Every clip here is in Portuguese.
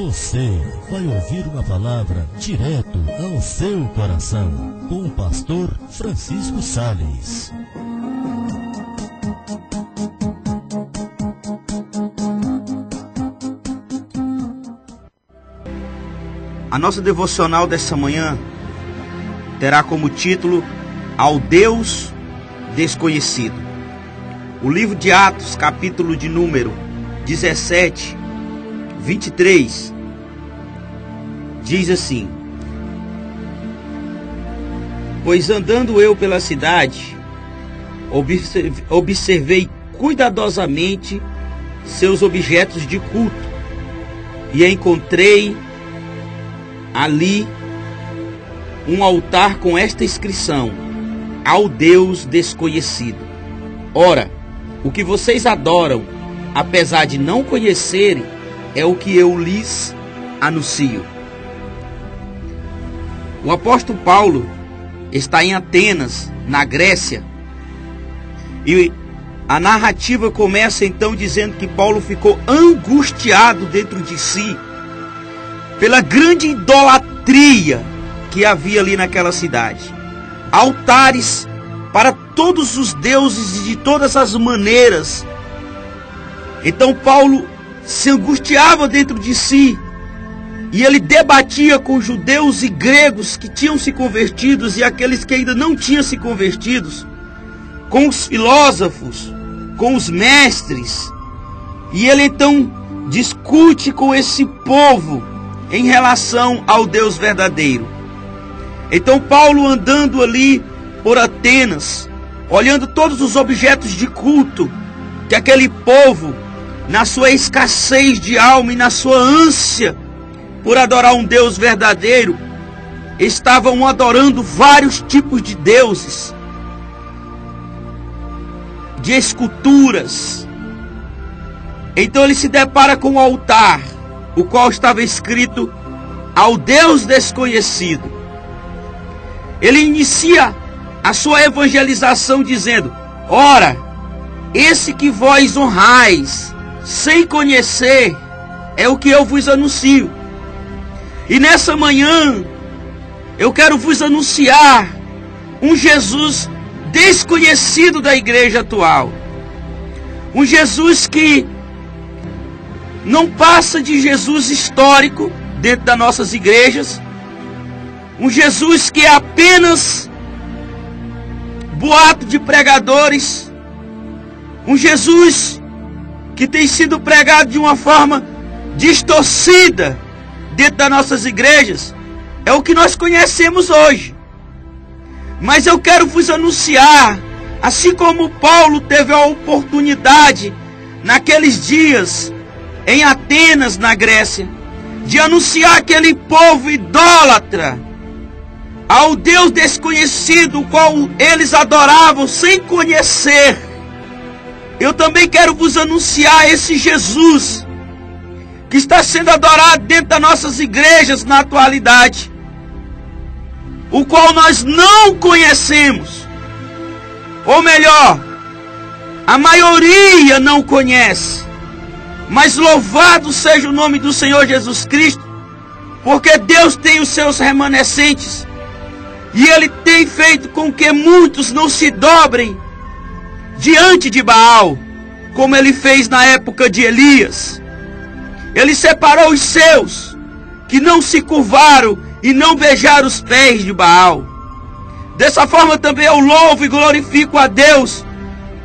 Você vai ouvir uma palavra direto ao seu coração, com o pastor Francisco Sales. A nossa devocional dessa manhã terá como título Ao Deus Desconhecido. O livro de Atos, capítulo de número 17, 23, diz assim: Pois andando eu pela cidade, observei cuidadosamente seus objetos de culto e encontrei ali um altar com esta inscrição: Ao Deus Desconhecido. Ora, o que vocês adoram, apesar de não conhecerem, é o que eu lhes anuncio. O apóstolo Paulo está em Atenas, na Grécia, e a narrativa começa então dizendo que Paulo ficou angustiado dentro de si pela grande idolatria que havia ali naquela cidade. Altares para todos os deuses e de todas as maneiras. Então Paulo se angustiava dentro de si, e ele debatia com judeus e gregos que tinham se convertidos e aqueles que ainda não tinham se convertidos, com os filósofos, com os mestres, e ele então discute com esse povo em relação ao Deus verdadeiro. Então Paulo, andando ali por Atenas, olhando todos os objetos de culto que aquele povo, na sua escassez de alma e na sua ânsia por adorar um Deus verdadeiro, estavam adorando vários tipos de deuses, de esculturas. Então ele se depara com um altar, o qual estava escrito Ao Deus Desconhecido. Ele inicia a sua evangelização dizendo: Ora, esse que vós honrais sem conhecer é o que eu vos anuncio. E nessa manhã eu quero vos anunciar um Jesus desconhecido da igreja atual. Um Jesus que não passa de Jesus histórico dentro das nossas igrejas. Um Jesus que é apenas boato de pregadores. Um Jesus que tem sido pregado de uma forma distorcida dentro das nossas igrejas. É o que nós conhecemos hoje. Mas eu quero vos anunciar, assim como Paulo teve a oportunidade naqueles dias em Atenas, na Grécia, de anunciar aquele povo idólatra ao Deus desconhecido, o qual eles adoravam sem conhecer. Eu também quero vos anunciar esse Jesus que está sendo adorado dentro das nossas igrejas na atualidade, o qual nós não conhecemos, ou melhor, a maioria não conhece. Mas louvado seja o nome do Senhor Jesus Cristo, porque Deus tem os seus remanescentes, e Ele tem feito com que muitos não se dobrem diante de Baal, como Ele fez na época de Elias. Ele separou os seus, que não se curvaram e não beijaram os pés de Baal. Dessa forma também eu louvo e glorifico a Deus,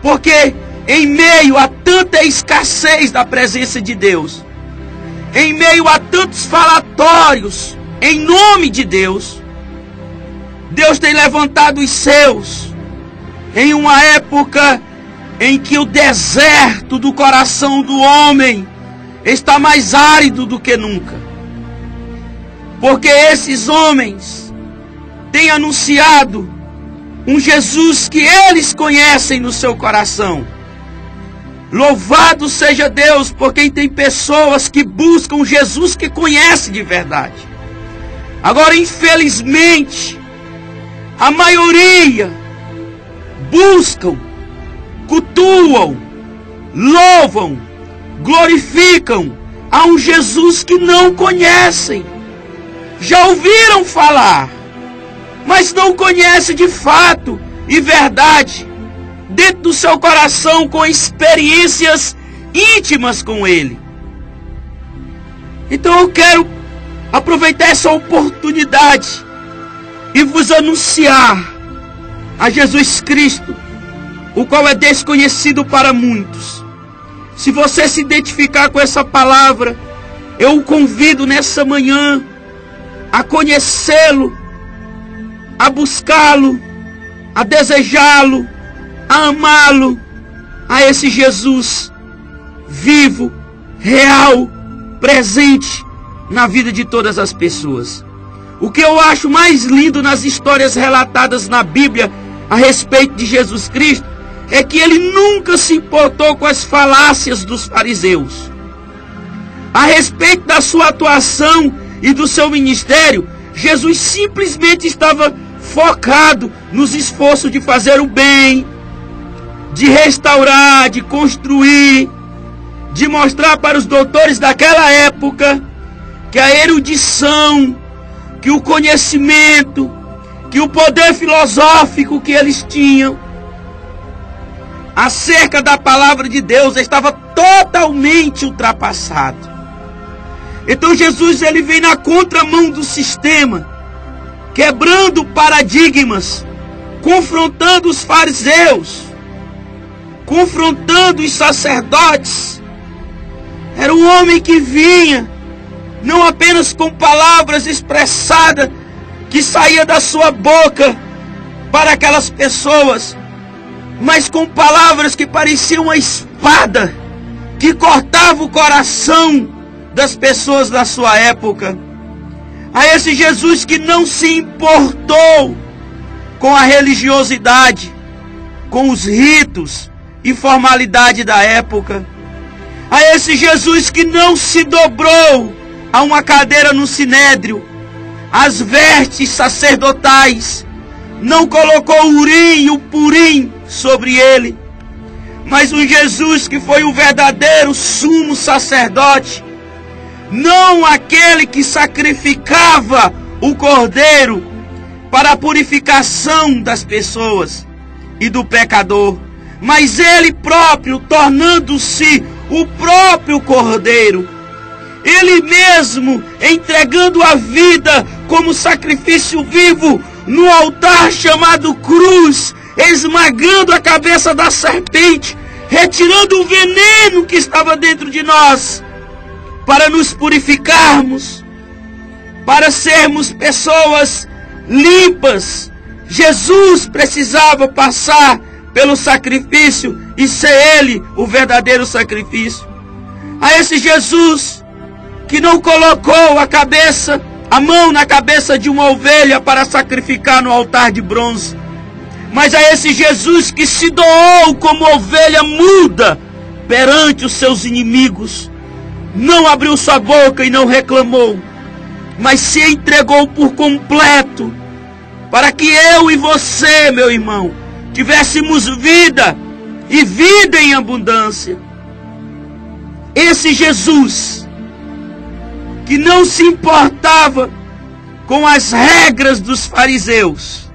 porque em meio a tanta escassez da presença de Deus, em meio a tantos falatórios em nome de Deus, Deus tem levantado os seus em uma época em que o deserto do coração do homem está mais árido do que nunca. Porque esses homens têm anunciado um Jesus que eles conhecem no seu coração. Louvado seja Deus por quem tem pessoas que buscam Jesus que conhece de verdade. Agora, infelizmente, a maioria buscam, cultuam, louvam, glorificam a um Jesus que não conhecem. Já ouviram falar, mas não conhecem de fato e verdade, dentro do seu coração, com experiências íntimas com Ele. Então eu quero aproveitar essa oportunidade e vos anunciar a Jesus Cristo, o qual é desconhecido para muitos. Se você se identificar com essa palavra, eu o convido nessa manhã a conhecê-lo, a buscá-lo, a desejá-lo, a amá-lo, a esse Jesus vivo, real, presente na vida de todas as pessoas. O que eu acho mais lindo nas histórias relatadas na Bíblia a respeito de Jesus Cristo é que ele nunca se importou com as falácias dos fariseus. A respeito da sua atuação e do seu ministério, Jesus simplesmente estava focado nos esforços de fazer o bem, de restaurar, de construir, de mostrar para os doutores daquela época que a erudição, que o conhecimento, que o poder filosófico que eles tinham acerca da palavra de Deus estava totalmente ultrapassado. Então Jesus, ele vem na contramão do sistema, quebrando paradigmas, confrontando os fariseus, confrontando os sacerdotes. Era um homem que vinha não apenas com palavras expressadas que saía da sua boca para aquelas pessoas, mas com palavras que pareciam uma espada que cortava o coração das pessoas da sua época. A esse Jesus que não se importou com a religiosidade, com os ritos e formalidade da época. A esse Jesus que não se dobrou a uma cadeira no sinédrio, as vestes sacerdotais, não colocou o urim e o purim sobre ele, mas um Jesus que foi o verdadeiro sumo sacerdote, não aquele que sacrificava o cordeiro para a purificação das pessoas e do pecador, mas ele próprio tornando-se o próprio cordeiro, ele mesmo entregando a vida como sacrifício vivo no altar chamado cruz, esmagando a cabeça da serpente, retirando o veneno que estava dentro de nós, para nos purificarmos, para sermos pessoas limpas. Jesus precisava passar pelo sacrifício e ser ele o verdadeiro sacrifício. A esse Jesus que não colocou a mão na cabeça de uma ovelha para sacrificar no altar de bronze, mas a esse Jesus que se doou como ovelha muda perante os seus inimigos, não abriu sua boca e não reclamou, mas se entregou por completo, para que eu e você, meu irmão, tivéssemos vida e vida em abundância. Esse Jesus que não se importava com as regras dos fariseus,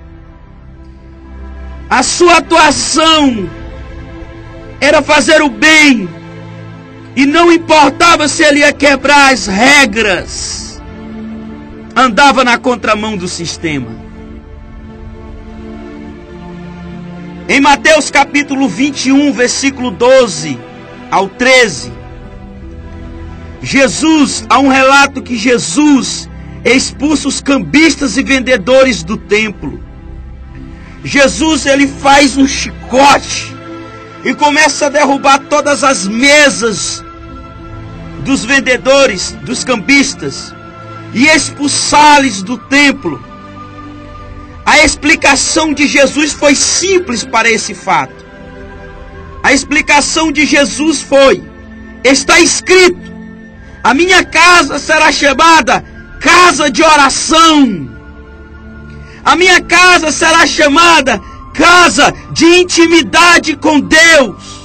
a sua atuação era fazer o bem, e não importava se ele ia quebrar as regras, andava na contramão do sistema. Em Mateus capítulo 21, versículo 12 ao 13, há um relato que Jesus expulsa os cambistas e vendedores do templo. Jesus, ele faz um chicote e começa a derrubar todas as mesas dos vendedores, dos cambistas, e expulsá-los do templo. A explicação de Jesus foi simples para esse fato. A explicação de Jesus foi: está escrito, a minha casa será chamada casa de oração. A minha casa será chamada casa de intimidade com Deus.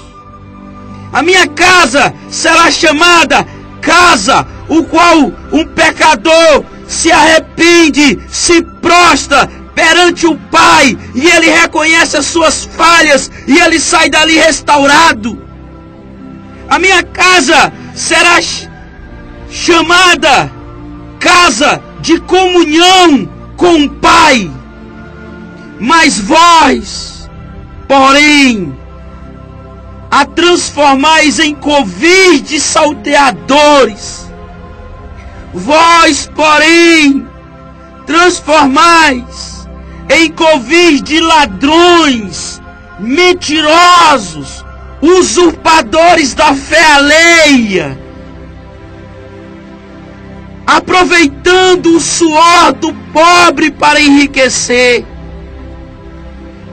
A minha casa será chamada casa, o qual um pecador se arrepende, se prostra perante o Pai, e ele reconhece as suas falhas, e ele sai dali restaurado. A minha casa será chamada casa de comunhão com o Pai. Mas vós, porém, a transformais em covis de salteadores. Vós, porém, transformais em covis de ladrões, mentirosos, usurpadores da fé alheia, aproveitando o suor do pobre para enriquecer,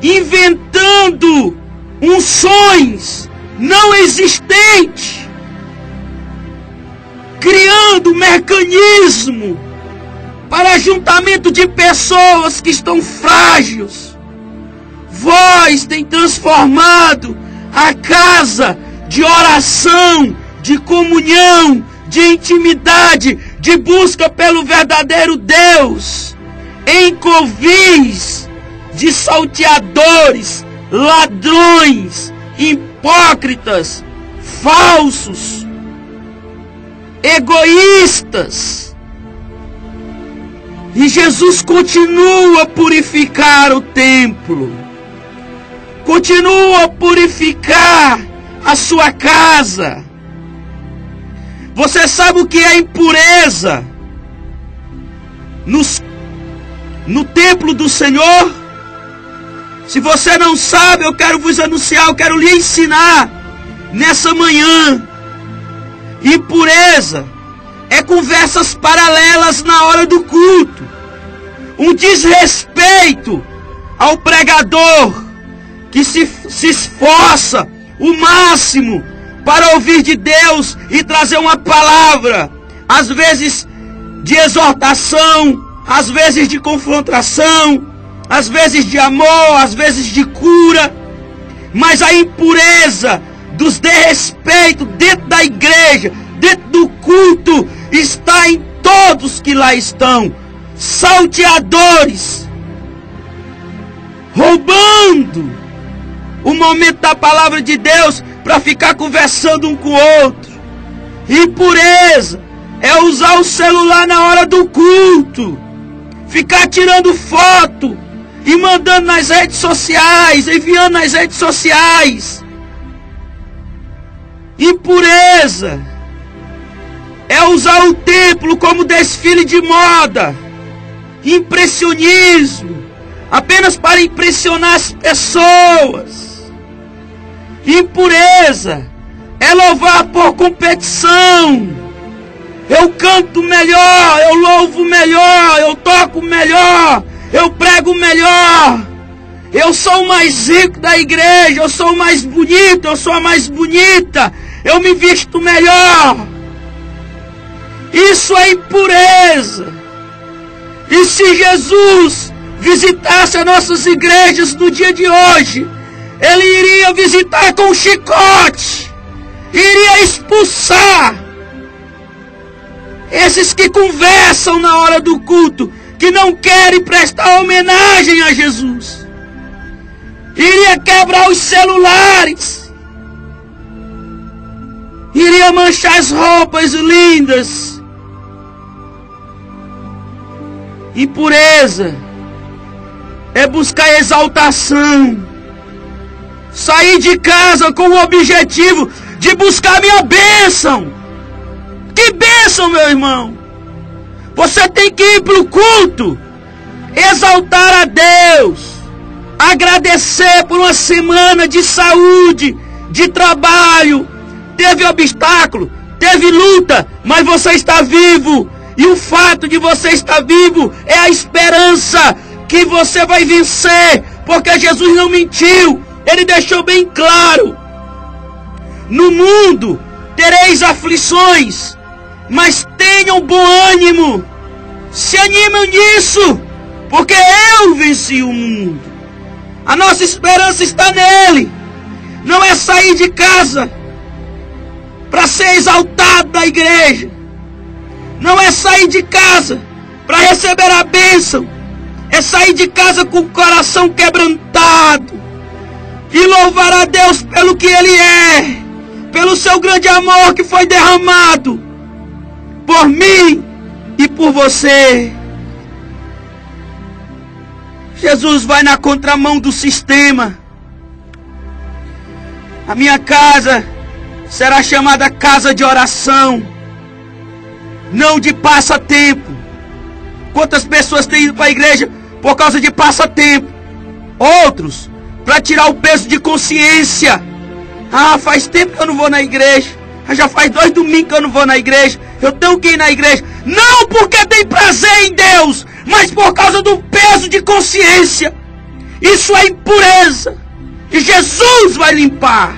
inventando unções não existentes, criando mecanismo para ajuntamento de pessoas que estão frágeis. Vós tem transformado a casa de oração, de comunhão, de intimidade, de busca pelo verdadeiro Deus, em covis de salteadores, ladrões, hipócritas, falsos, egoístas. E Jesus continua a purificar o templo, continua a purificar a sua casa. Você sabe o que é impureza no templo do Senhor? Se você não sabe, eu quero vos anunciar, eu quero lhe ensinar nessa manhã. Impureza é conversas paralelas na hora do culto, um desrespeito ao pregador que se esforça o máximo para ouvir de Deus e trazer uma palavra, às vezes de exortação, às vezes de confrontação, às vezes de amor, às vezes de cura. Mas a impureza dos desrespeitos dentro da igreja, dentro do culto, está em todos que lá estão. Salteadores, roubando o momento da palavra de Deus para ficar conversando um com o outro. Impureza é usar o celular na hora do culto, ficar tirando foto e mandando nas redes sociais, enviando nas redes sociais. Impureza é usar o templo como desfile de moda, impressionismo, apenas para impressionar as pessoas. Impureza é louvar por competição. Eu canto melhor, eu louvo melhor, eu toco melhor, eu prego melhor, eu sou o mais rico da igreja, eu sou o mais bonito, eu sou a mais bonita, eu me visto melhor. Isso é impureza. E se Jesus visitasse as nossas igrejas no dia de hoje, Ele iria visitar com um chicote, iria expulsar esses que conversam na hora do culto, que não querem prestar homenagem a Jesus. Iria quebrar os celulares, iria manchar as roupas lindas. Impureza é buscar exaltação, sair de casa com o objetivo de buscar minha bênção. Que bênção, meu irmão! Você tem que ir para o culto, exaltar a Deus, agradecer por uma semana de saúde, de trabalho. Teve obstáculo, teve luta, mas você está vivo. E o fato de você estar vivo é a esperança que você vai vencer, porque Jesus não mentiu. Ele deixou bem claro: no mundo tereis aflições, mas tenham bom ânimo. Se animam nisso, porque eu venci o mundo. A nossa esperança está nele. Não é sair de casa para ser exaltado na igreja. Não é sair de casa para receber a bênção. É sair de casa com o coração quebrantado e louvar a Deus pelo que Ele é, pelo seu grande amor que foi derramado por mim e por você. Jesus vai na contramão do sistema. A minha casa será chamada casa de oração, não de passatempo. Quantas pessoas têm ido para a igreja por causa de passatempo? Outros, para tirar o peso de consciência. Ah, faz tempo que eu não vou na igreja. Já faz 2 domingos que eu não vou na igreja. Eu tenho que ir na igreja. Não porque tem prazer em Deus, mas por causa do peso de consciência. Isso é impureza. E Jesus vai limpar.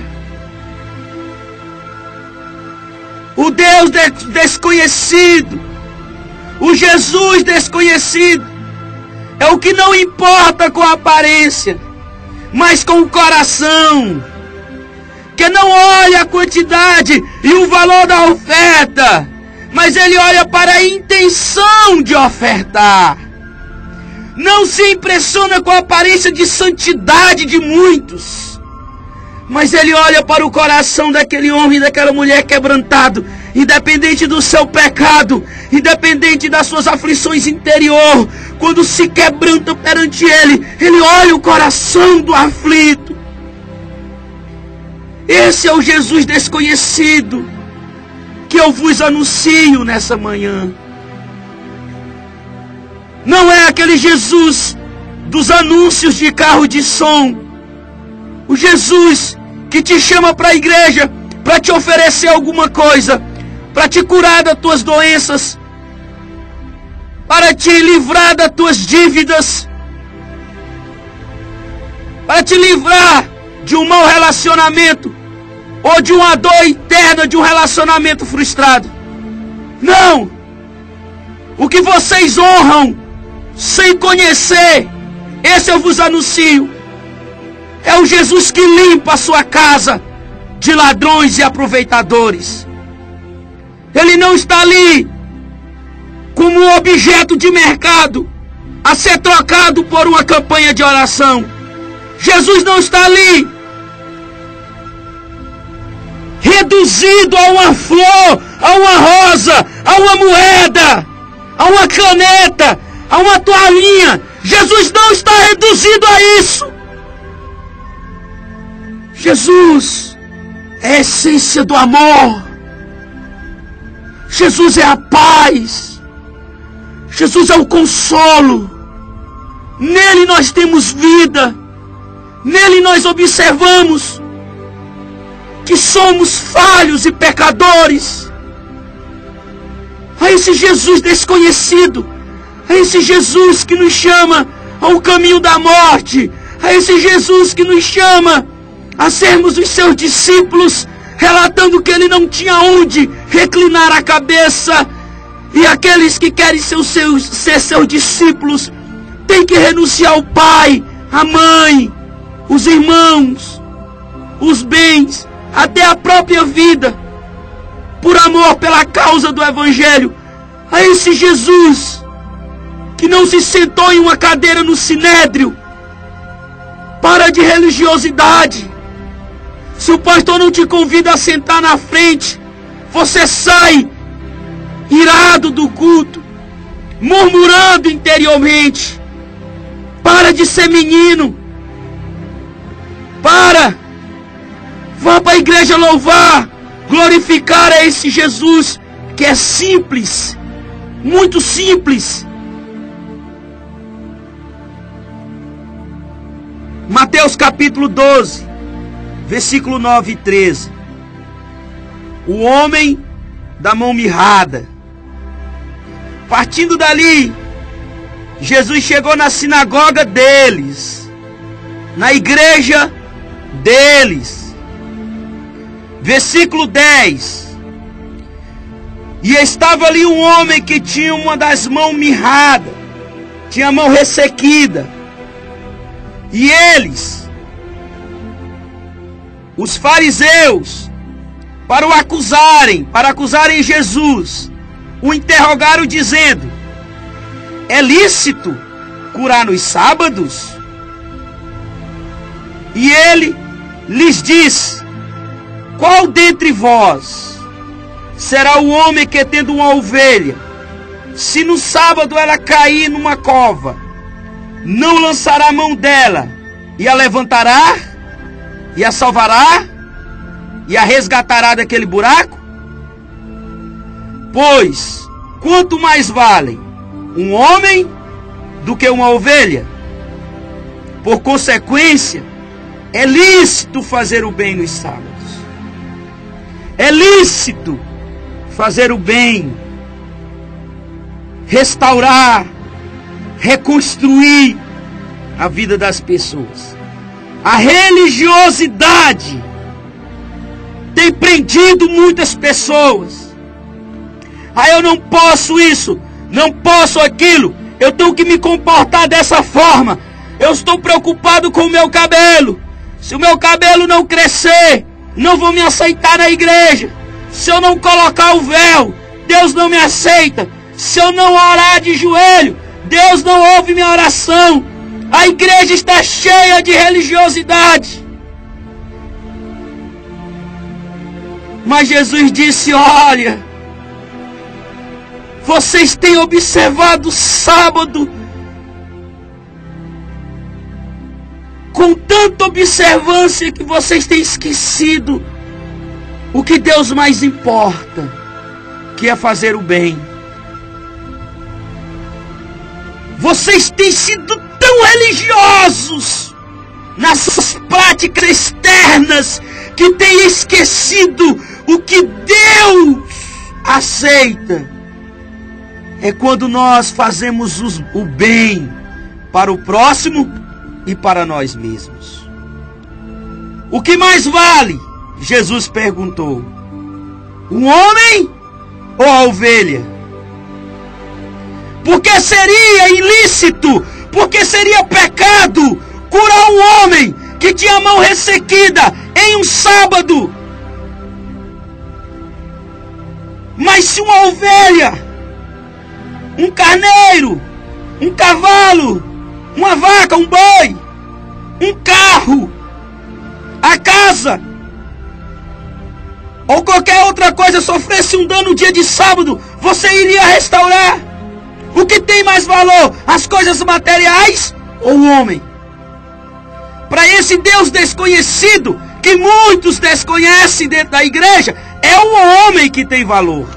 O Deus desconhecido, o Jesus desconhecido, é o que não importa com a aparência, mas com o coração, que não olha a quantidade e o valor da oferta, mas ele olha para a intenção de ofertar. Não se impressiona com a aparência de santidade de muitos, mas ele olha para o coração daquele homem e daquela mulher quebrantado, independente do seu pecado, independente das suas aflições interior. Quando se quebranta perante ele, ele olha o coração do aflito. Esse é o Jesus desconhecido que eu vos anuncio nessa manhã. Não é aquele Jesus dos anúncios de carro de som. O Jesus que te chama para a igreja para te oferecer alguma coisa, para te curar das tuas doenças, para te livrar das tuas dívidas, para te livrar de um mau relacionamento ou de uma dor interna de um relacionamento frustrado. Não! O que vocês honram sem conhecer, esse eu vos anuncio. É o Jesus que limpa a sua casa de ladrões e aproveitadores. Ele não está ali como um objeto de mercado a ser trocado por uma campanha de oração. Jesus não está ali reduzido a uma flor, a uma rosa, a uma moeda, a uma caneta, a uma toalhinha. Jesus não está reduzido a isso. Jesus é a essência do amor. Jesus é a paz. Jesus é o consolo. Nele nós temos vida. Nele nós observamos que somos falhos e pecadores. A esse Jesus desconhecido, a esse Jesus que nos chama ao caminho da morte, a esse Jesus que nos chama a sermos os seus discípulos, relatando que ele não tinha onde reclinar a cabeça. E aqueles que querem ser seus discípulos têm que renunciar ao pai, à mãe, os irmãos, os bens, até a própria vida, por amor, pela causa do Evangelho. A esse Jesus que não se sentou em uma cadeira no sinédrio para de religiosidade. Se o pastor não te convida a sentar na frente, você sai irado do culto, murmurando interiormente. Para de ser menino. Vá para a igreja louvar, glorificar a esse Jesus que é simples, muito simples. Mateus capítulo 12, versículo 9 e 13. O homem da mão mirrada. Partindo dali, Jesus chegou na sinagoga deles, na igreja deles. Versículo 10. E estava ali um homem que tinha uma das mãos mirrada, tinha a mão ressequida. E eles, os fariseus, para acusarem Jesus, o interrogaram dizendo: é lícito curar nos sábados? E ele lhes diz: qual dentre vós será o homem que, tendo uma ovelha, se no sábado ela cair numa cova, não lançará a mão dela e a levantará e a salvará e a resgatará daquele buraco? Pois quanto mais vale um homem do que uma ovelha? Por consequência, é lícito fazer o bem nos sábados. É lícito fazer o bem, restaurar, reconstruir a vida das pessoas. A religiosidade tem prendido muitas pessoas. Eu não posso isso, não posso aquilo, eu tenho que me comportar dessa forma. Eu estou preocupado com o meu cabelo. Se o meu cabelo não crescer, não vão me aceitar na igreja. Se eu não colocar o véu, Deus não me aceita. Se eu não orar de joelho, Deus não ouve minha oração. A igreja está cheia de religiosidade. Mas Jesus disse: olha, vocês têm observado o sábado com tanta observância que vocês têm esquecido o que Deus mais importa, que é fazer o bem. Vocês têm sido tão religiosos nas suas práticas externas que têm esquecido o que Deus aceita. É quando nós fazemos o bem para o próximo e para nós mesmos. O que mais vale? Jesus perguntou: o homem ou a ovelha? Porque seria ilícito, porque seria pecado curar um homem que tinha a mão ressequida em um sábado. Mas se uma ovelha, um carneiro, um cavalo, uma vaca, um boi, um carro, a casa ou qualquer outra coisa sofresse um dano no dia de sábado, você iria restaurar? O que tem mais valor, as coisas materiais ou o homem? Para esse Deus desconhecido, que muitos desconhecem dentro da igreja, é o homem que tem valor.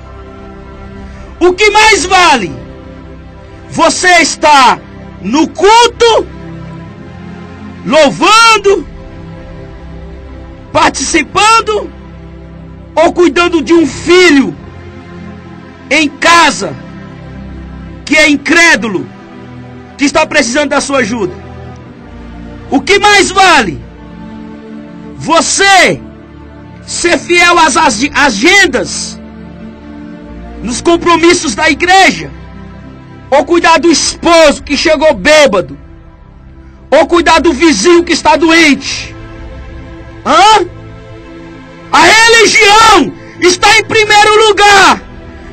O que mais vale? Você está no culto, louvando, participando, ou cuidando de um filho em casa que é incrédulo, que está precisando da sua ajuda? O que mais vale? Você ser fiel às agendas, nos compromissos da igreja, ou cuidar do esposo que chegou bêbado, ou cuidar do vizinho que está doente? A religião está em primeiro lugar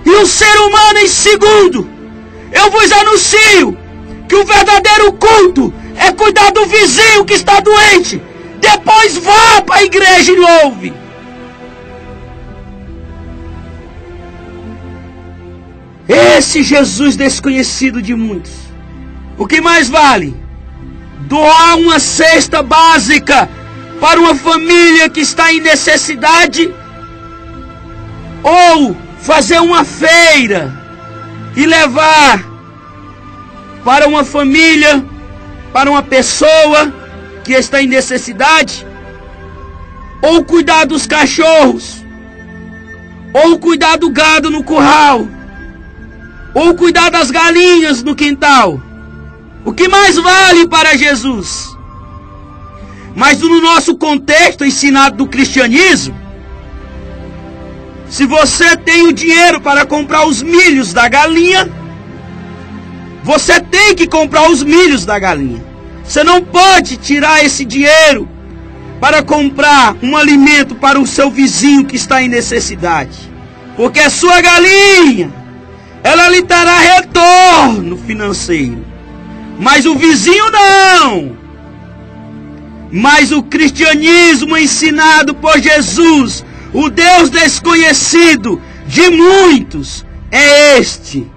e o ser humano em segundo. Eu vos anuncio que o verdadeiro culto é cuidar do vizinho que está doente. Depois vá para a igreja e louve. Esse Jesus desconhecido de muitos. O que mais vale? Doar uma cesta básica para uma família que está em necessidade? Ou fazer uma feira e levar para uma família, para uma pessoa que está em necessidade? Ou cuidar dos cachorros? Ou cuidar do gado no curral? Ou cuidar das galinhas no quintal? O que mais vale para Jesus? Mas no nosso contexto ensinado do cristianismo, se você tem o dinheiro para comprar os milhos da galinha, você tem que comprar os milhos da galinha. Você não pode tirar esse dinheiro para comprar um alimento para o seu vizinho que está em necessidade. Porque a sua galinha, ela lhe dará retorno financeiro. Mas o vizinho não. Mas o cristianismo ensinado por Jesus, o Deus desconhecido de muitos, é este.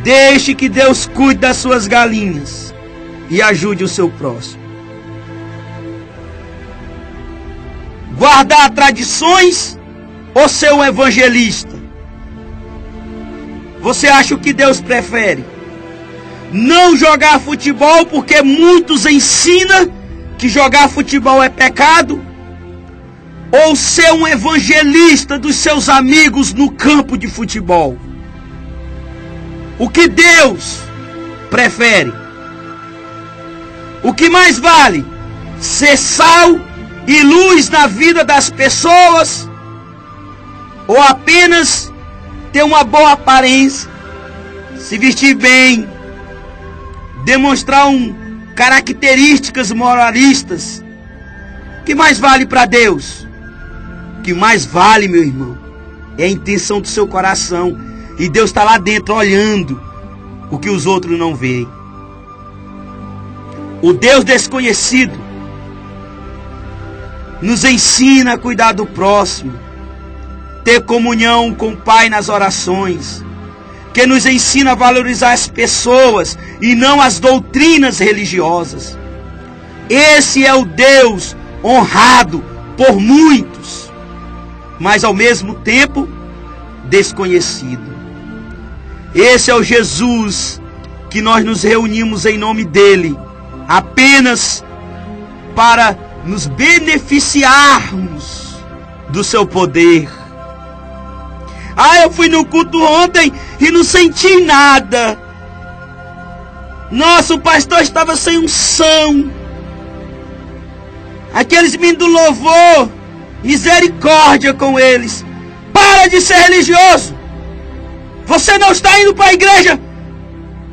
Deixe que Deus cuide das suas galinhas e ajude o seu próximo. Guardar tradições ou ser um evangelista? Você acha o que Deus prefere? Não jogar futebol porque muitos ensinam que jogar futebol é pecado? Ou ser um evangelista dos seus amigos no campo de futebol? O que Deus prefere? O que mais vale? Ser sal e luz na vida das pessoas? Ou apenas ter uma boa aparência, se vestir bem, demonstrar características moralistas? O que mais vale para Deus? O que mais vale, meu irmão, é a intenção do seu coração. E Deus está lá dentro olhando o que os outros não veem. O Deus desconhecido nos ensina a cuidar do próximo, ter comunhão com o Pai nas orações, que nos ensina a valorizar as pessoas e não as doutrinas religiosas. Esse é o Deus honrado por muitos, mas ao mesmo tempo desconhecido. Esse é o Jesus que nós nos reunimos em nome dele, apenas para nos beneficiarmos do seu poder. Eu fui no culto ontem e não senti nada. Nossa, o pastor estava sem unção. Aqueles meninos do louvor, misericórdia com eles. Para de ser religioso. Você não está indo para a igreja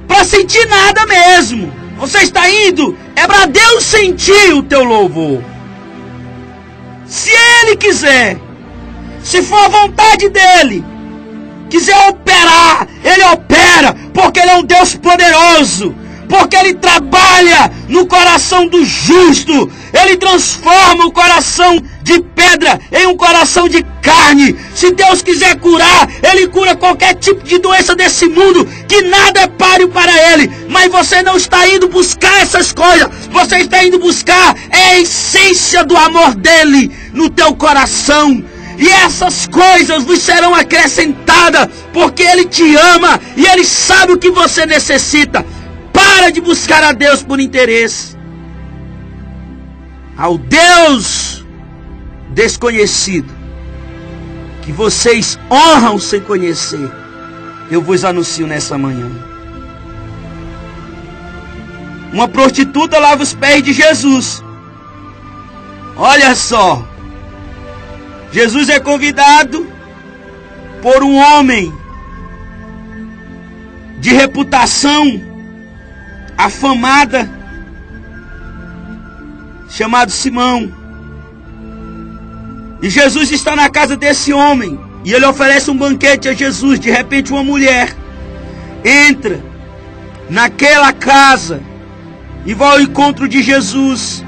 para sentir nada mesmo. Você está indo para Deus sentir o teu louvor. Se Ele quiser, se for a vontade dEle, quiser operar, Ele opera, porque Ele é um Deus poderoso, porque Ele trabalha no coração do justo, Ele transforma o coração de pedra em um coração de carne. Se Deus quiser curar, Ele cura qualquer tipo de doença desse mundo, que nada é páreo para Ele. Mas você não está indo buscar essas coisas, você está indo buscar a essência do amor dEle no teu coração. E essas coisas vos serão acrescentadas, porque Ele te ama e Ele sabe o que você necessita. Para de buscar a Deus por interesse. Ao Deus desconhecido, que vocês honram sem conhecer, eu vos anuncio nessa manhã. Uma prostituta lava os pés de Jesus. Olha só. Jesus é convidado por um homem de reputação afamada, chamado Simão. E Jesus está na casa desse homem, e ele oferece um banquete a Jesus. De repente uma mulher entra naquela casa e vai ao encontro de Jesus,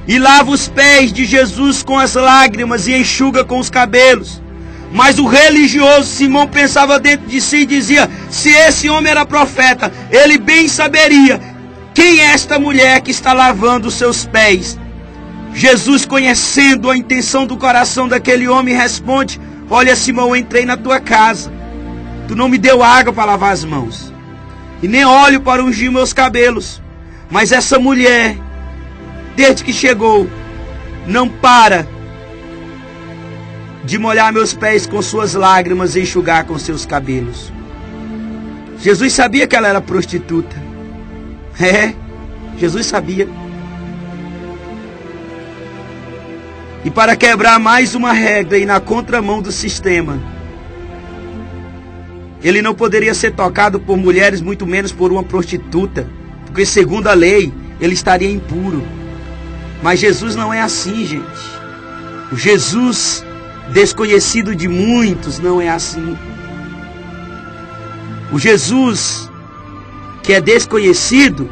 e lava os pés de Jesus com as lágrimas e enxuga com os cabelos. Mas o religioso Simão pensava dentro de si e dizia: se esse homem era profeta, ele bem saberia quem é esta mulher que está lavando os seus pés. Jesus, conhecendo a intenção do coração daquele homem, responde: olha, Simão, eu entrei na tua casa, tu não me deu água para lavar as mãos, e nem óleo para ungir meus cabelos, mas essa mulher, desde que chegou, não para de molhar meus pés com suas lágrimas e enxugar com seus cabelos. Jesus sabia que ela era prostituta. Jesus sabia. E para quebrar mais uma regra e na contramão do sistema, ele não poderia ser tocado por mulheres, muito menos por uma prostituta, porque segundo a lei, ele estaria impuro. Mas Jesus não é assim, gente. O Jesus desconhecido de muitos não é assim. O Jesus que é desconhecido,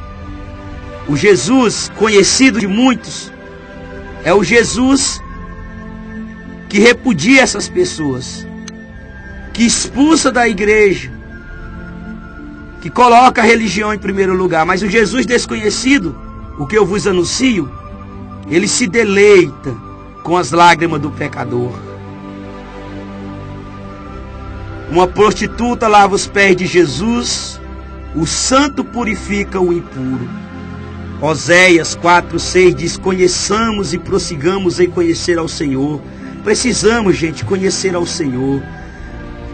o Jesus conhecido de muitos, é o Jesus que repudia essas pessoas, que expulsa da igreja, que coloca a religião em primeiro lugar. Mas o Jesus desconhecido, o que eu vos anuncio, ele se deleita com as lágrimas do pecador. Uma prostituta lava os pés de Jesus, o santo purifica o impuro. Oséias 4:6 diz: conheçamos e prossigamos em conhecer ao Senhor. Precisamos, gente, conhecer ao Senhor.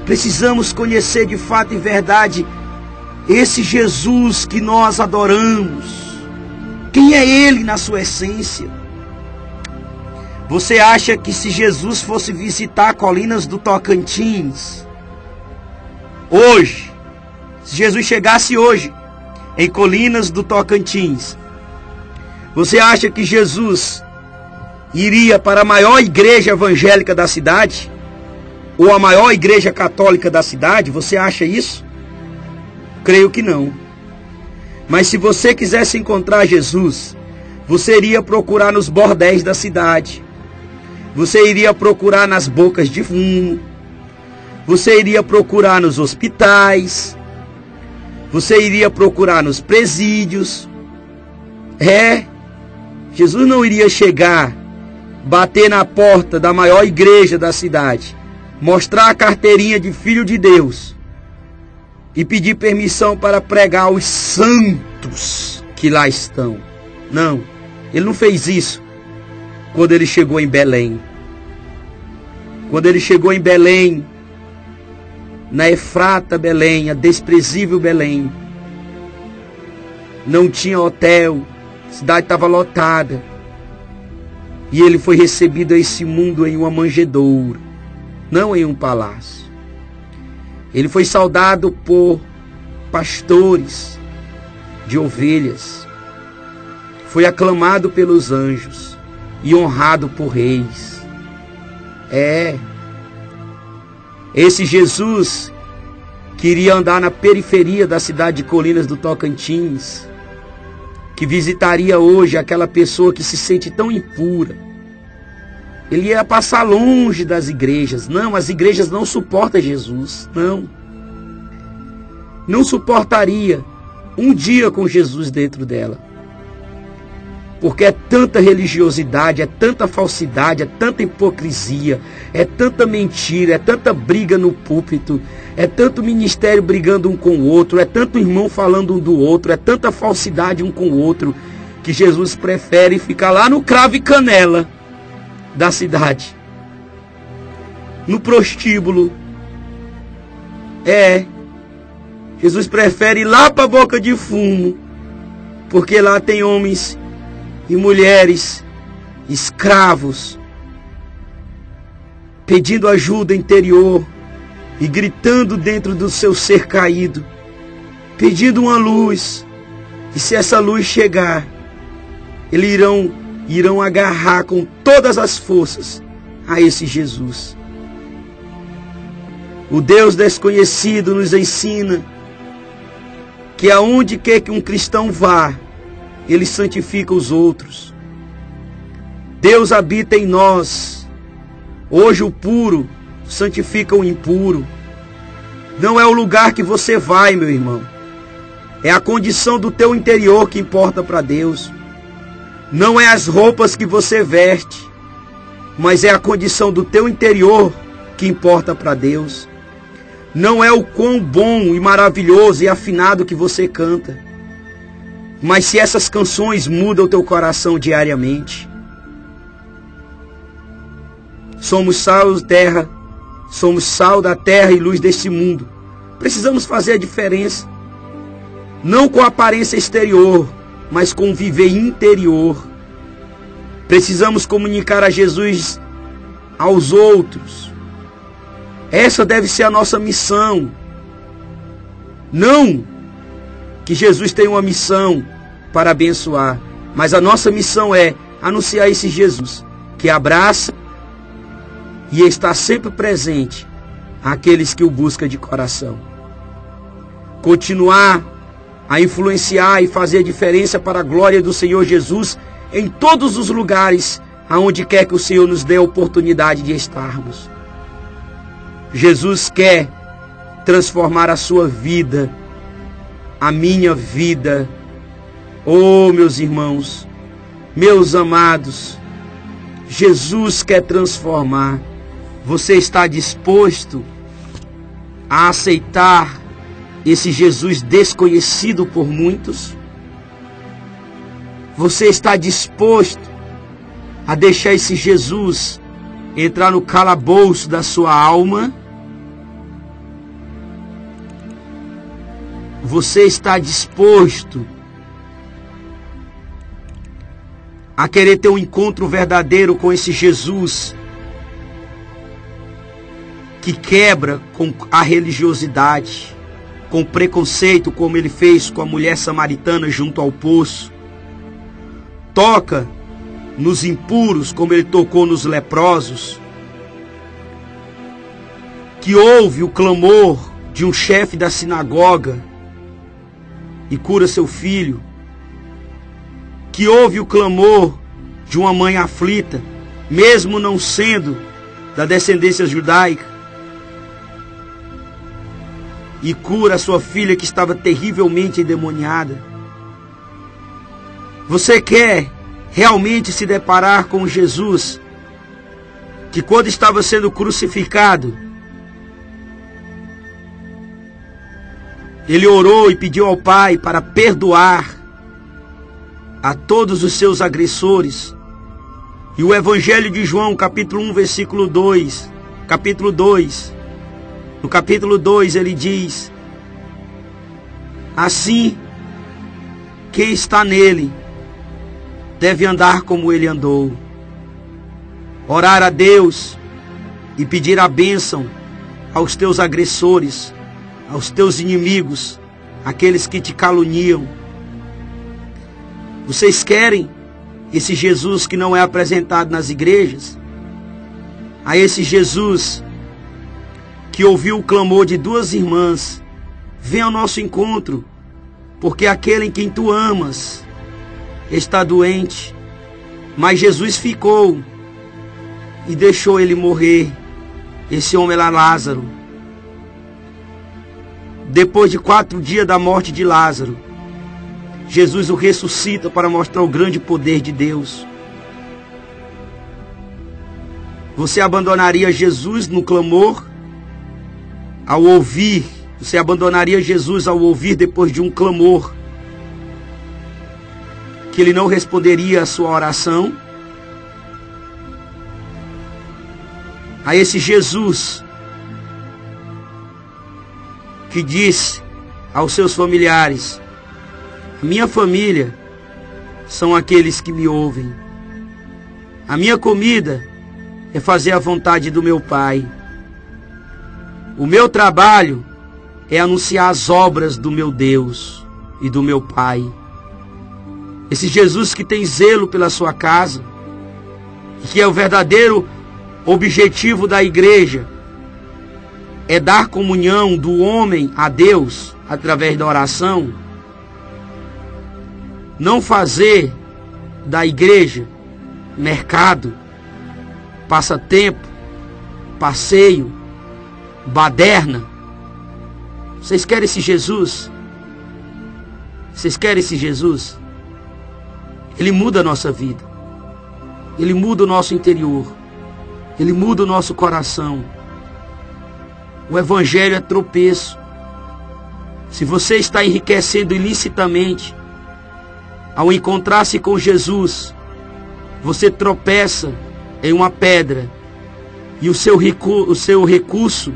Precisamos conhecer de fato e verdade esse Jesus que nós adoramos. Quem é Ele na sua essência? Você acha que se Jesus fosse visitar Colinas do Tocantins, hoje, se Jesus chegasse hoje em Colinas do Tocantins, você acha que Jesus iria para a maior igreja evangélica da cidade? Ou a maior igreja católica da cidade? Você acha isso? Creio que não. Mas se você quisesse encontrar Jesus, você iria procurar nos bordéis da cidade. Você iria procurar nas bocas de fumo. Você iria procurar nos hospitais. Você iria procurar nos presídios. Jesus não iria chegar, bater na porta da maior igreja da cidade, mostrar a carteirinha de filho de Deus e pedir permissão para pregar aos santos que lá estão. Não, ele não fez isso quando ele chegou em Belém. Quando ele chegou em Belém, na Efrata Belém, a desprezível Belém, não tinha hotel, a cidade estava lotada, e ele foi recebido a esse mundo em uma manjedoura, não em um palácio. Ele foi saudado por pastores de ovelhas, foi aclamado pelos anjos e honrado por reis. Esse Jesus queria andar na periferia da cidade de Colinas do Tocantins, que visitaria hoje aquela pessoa que se sente tão impura. Ele ia passar longe das igrejas. Não, as igrejas não suportam Jesus. Não suportaria um dia com Jesus dentro dela. Porque é tanta religiosidade, é tanta falsidade, é tanta hipocrisia, é tanta mentira, é tanta briga no púlpito, é tanto ministério brigando um com o outro, é tanto irmão falando um do outro, é tanta falsidade um com o outro, que Jesus prefere ficar lá no cravo e canela da cidade, no prostíbulo. Jesus prefere ir lá para a boca de fumo, porque lá tem homens e mulheres escravos pedindo ajuda interior e gritando dentro do seu ser caído, pedindo uma luz. E se essa luz chegar, eles irão agarrar com todas as forças a esse Jesus. O Deus desconhecido nos ensina que aonde quer que um cristão vá, ele santifica os outros. Deus habita em nós. Hoje o puro santifica o impuro. Não é o lugar que você vai, meu irmão. É a condição do teu interior que importa para Deus. Não é as roupas que você veste, mas é a condição do teu interior que importa para Deus. Não é o quão bom e maravilhoso e afinado que você canta, mas se essas canções mudam o teu coração diariamente. Somos sal da terra, somos sal da terra e luz deste mundo. Precisamos fazer a diferença, não com a aparência exterior, mas com o viver interior. Precisamos comunicar a Jesus aos outros. Essa deve ser a nossa missão. Não que Jesus tem uma missão para abençoar, mas a nossa missão é anunciar esse Jesus que abraça e está sempre presente àqueles que o buscam de coração. Continuar a influenciar e fazer a diferença para a glória do Senhor Jesus em todos os lugares aonde quer que o Senhor nos dê a oportunidade de estarmos. Jesus quer transformar a sua vida, a minha vida. Oh, meus irmãos, meus amados, Jesus quer transformar. Você está disposto a aceitar esse Jesus desconhecido por muitos? Você está disposto a deixar esse Jesus entrar no calabouço da sua alma? Você está disposto a querer ter um encontro verdadeiro com esse Jesus que quebra com a religiosidade, com o preconceito, como ele fez com a mulher samaritana junto ao poço? Toca nos impuros, como ele tocou nos leprosos? Que ouve o clamor de um chefe da sinagoga e cura seu filho? Que ouve o clamor de uma mãe aflita, mesmo não sendo da descendência judaica, e cura a sua filha que estava terrivelmente endemoniada? Você quer realmente se deparar com Jesus que, quando estava sendo crucificado, ele orou e pediu ao Pai para perdoar a todos os seus agressores? E o Evangelho de João, capítulo 1, versículo 2, capítulo 2, no capítulo 2 ele diz: assim, quem está nele deve andar como ele andou. Orar a Deus e pedir a bênção aos teus agressores, aos teus inimigos, aqueles que te caluniam. Vocês querem esse Jesus que não é apresentado nas igrejas? A esse Jesus que ouviu o clamor de duas irmãs: vem ao nosso encontro, porque aquele em quem tu amas está doente. Mas Jesus ficou e deixou ele morrer. Esse homem era Lázaro. Depois de 4 dias da morte de Lázaro, Jesus o ressuscita para mostrar o grande poder de Deus. Você abandonaria Jesus no clamor? Ao ouvir, você abandonaria Jesus ao ouvir, depois de um clamor, que ele não responderia a sua oração? A esse Jesus que disse aos seus familiares: a minha família são aqueles que me ouvem. A minha comida é fazer a vontade do meu Pai. O meu trabalho é anunciar as obras do meu Deus e do meu Pai. Esse Jesus que tem zelo pela sua casa, e que é o verdadeiro objetivo da igreja, é dar comunhão do homem a Deus através da oração. Não fazer da igreja mercado, passatempo, passeio, baderna. Vocês querem esse Jesus? Vocês querem esse Jesus? Ele muda a nossa vida. Ele muda o nosso interior. Ele muda o nosso coração. O Evangelho é tropeço. Se você está enriquecendo ilicitamente, ao encontrar-se com Jesus, você tropeça em uma pedra, e o seu recurso,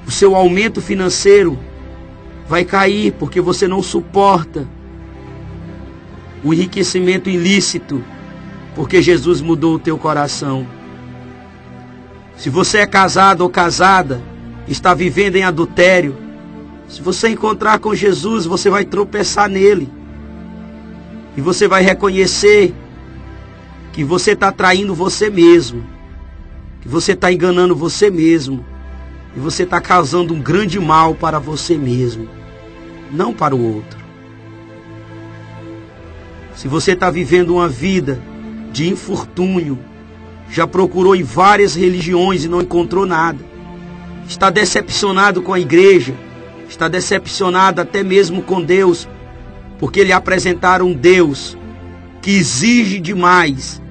o seu aumento financeiro vai cair, porque você não suporta o enriquecimento ilícito, porque Jesus mudou o teu coração. Se você é casado ou casada, está vivendo em adultério, se você encontrar com Jesus, você vai tropeçar nele. E você vai reconhecer que você está traindo você mesmo, que você está enganando você mesmo, e você está causando um grande mal para você mesmo, não para o outro. Se você está vivendo uma vida de infortúnio, já procurou em várias religiões e não encontrou nada, está decepcionado com a igreja, está decepcionado até mesmo com Deus, porque lhe apresentaram um Deus que exige demais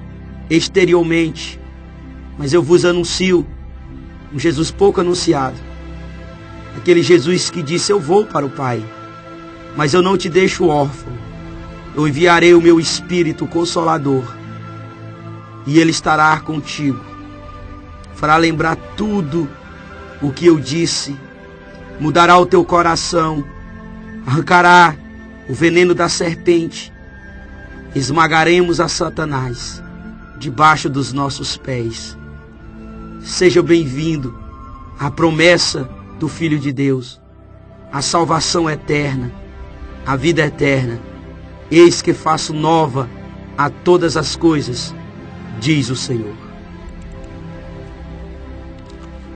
exteriormente. Mas eu vos anuncio um Jesus pouco anunciado, aquele Jesus que disse: eu vou para o Pai, mas eu não te deixo órfão, eu enviarei o meu Espírito Consolador, e Ele estará contigo, fará lembrar tudo o que eu disse, mudará o teu coração, arrancará o veneno da serpente, esmagaremos a Satanás debaixo dos nossos pés. Seja bem-vindo à promessa do Filho de Deus, a salvação eterna, a vida eterna. Eis que faço nova a todas as coisas, diz o Senhor.